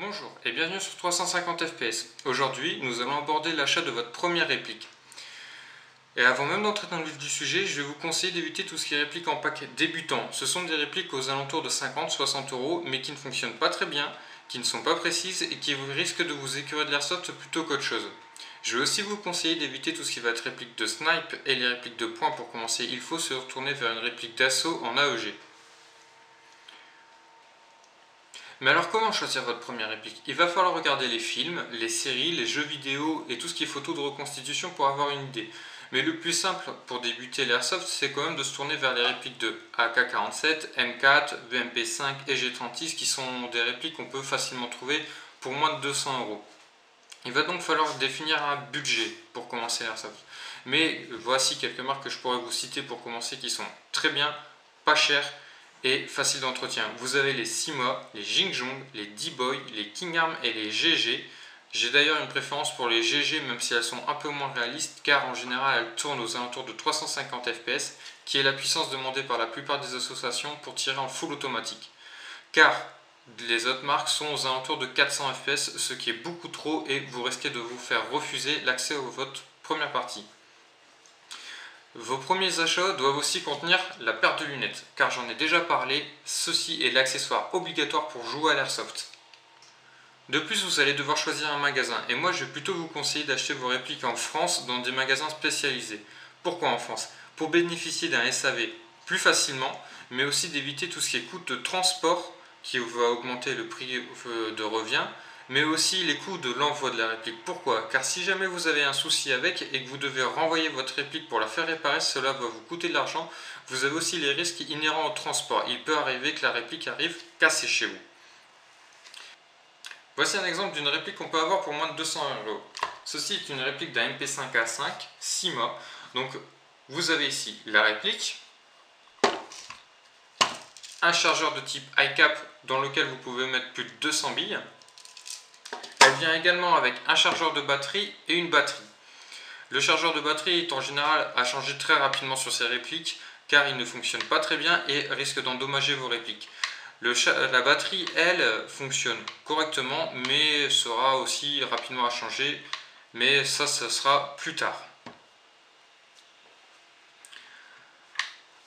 Bonjour et bienvenue sur 350 FPS. Aujourd'hui, nous allons aborder l'achat de votre première réplique. Et avant même d'entrer dans le vif du sujet, je vais vous conseiller d'éviter tout ce qui est réplique en pack débutant. Ce sont des répliques aux alentours de 50-60 euros, mais qui ne fonctionnent pas très bien, qui ne sont pas précises et qui risquent de vous écurer de l'airsoft plutôt qu'autre chose. Je vais aussi vous conseiller d'éviter tout ce qui va être réplique de snipe et les répliques de points. Pour commencer, il faut se retourner vers une réplique d'assaut en AEG. Mais alors comment choisir votre première réplique? Il va falloir regarder les films, les séries, les jeux vidéo et tout ce qui est photo de reconstitution pour avoir une idée. Mais le plus simple pour débuter l'airsoft, c'est quand même de se tourner vers les répliques de AK-47, M4, VMP5 et G36 qui sont des répliques qu'on peut facilement trouver pour moins de 200 euros. Il va donc falloir définir un budget pour commencer l'airsoft. Mais voici quelques marques que je pourrais vous citer pour commencer qui sont très bien, pas chères et facile d'entretien. Vous avez les Sima, les Jingjong, les D-Boy, les King Arm et les GG. J'ai d'ailleurs une préférence pour les GG même si elles sont un peu moins réalistes car en général elles tournent aux alentours de 350 fps qui est la puissance demandée par la plupart des associations pour tirer en full automatique. Car les autres marques sont aux alentours de 400 fps, ce qui est beaucoup trop et vous risquez de vous faire refuser l'accès à votre première partie. Vos premiers achats doivent aussi contenir la paire de lunettes, car j'en ai déjà parlé, ceci est l'accessoire obligatoire pour jouer à l'airsoft. De plus, vous allez devoir choisir un magasin, et moi je vais plutôt vous conseiller d'acheter vos répliques en France dans des magasins spécialisés. Pourquoi en France? Pour bénéficier d'un SAV plus facilement, mais aussi d'éviter tout ce qui est coût de transport qui va augmenter le prix de revient, mais aussi les coûts de l'envoi de la réplique. Pourquoi? Car si jamais vous avez un souci avec et que vous devez renvoyer votre réplique pour la faire réparer, cela va vous coûter de l'argent. Vous avez aussi les risques inhérents au transport. Il peut arriver que la réplique arrive cassée chez vous. Voici un exemple d'une réplique qu'on peut avoir pour moins de 200 euros. Ceci est une réplique d'un MP5A5 Sima. Donc vous avez ici la réplique, un chargeur de type iCap dans lequel vous pouvez mettre plus de 200 billes. Elle vient également avec un chargeur de batterie et une batterie. Le chargeur de batterie est en général à changer très rapidement sur ces répliques car il ne fonctionne pas très bien et risque d'endommager vos répliques. La batterie, elle, fonctionne correctement mais sera aussi rapidement à changer, mais ça sera plus tard.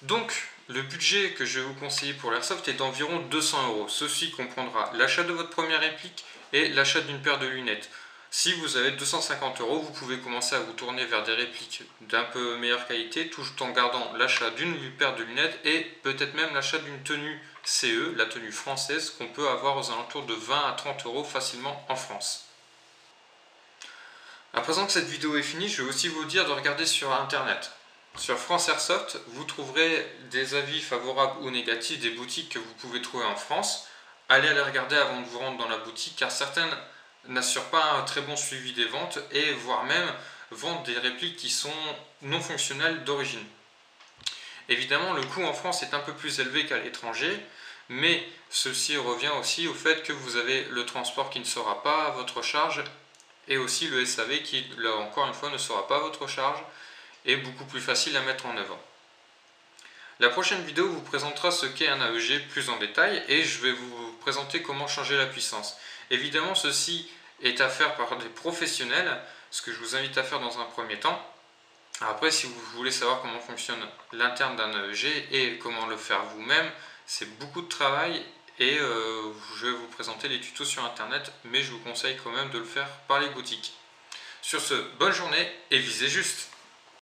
Donc, le budget que je vais vous conseiller pour l'airsoft est d'environ 200 euros. Ceci comprendra l'achat de votre première réplique et l'achat d'une paire de lunettes. Si vous avez 250 euros, vous pouvez commencer à vous tourner vers des répliques d'un peu meilleure qualité tout en gardant l'achat d'une paire de lunettes et peut-être même l'achat d'une tenue CE, la tenue française, qu'on peut avoir aux alentours de 20 à 30 euros facilement en France. À présent que cette vidéo est finie, je vais aussi vous dire de regarder sur internet. Sur France Airsoft, vous trouverez des avis favorables ou négatifs des boutiques que vous pouvez trouver en France. Allez les regarder avant de vous rendre dans la boutique car certaines n'assurent pas un très bon suivi des ventes et voire même vendent des répliques qui sont non fonctionnelles d'origine. Évidemment, le coût en France est un peu plus élevé qu'à l'étranger, mais ceci revient aussi au fait que vous avez le transport qui ne sera pas à votre charge et aussi le SAV qui, là encore une fois, ne sera pas à votre charge et beaucoup plus facile à mettre en œuvre. La prochaine vidéo vous présentera ce qu'est un AEG plus en détail et je vais vous présenter comment changer la puissance. Évidemment, ceci est à faire par des professionnels, ce que je vous invite à faire dans un premier temps. Après, si vous voulez savoir comment fonctionne l'interne d'un AEG et comment le faire vous-même, c'est beaucoup de travail et je vais vous présenter les tutos sur internet, mais je vous conseille quand même de le faire par les boutiques. Sur ce, bonne journée et visez juste!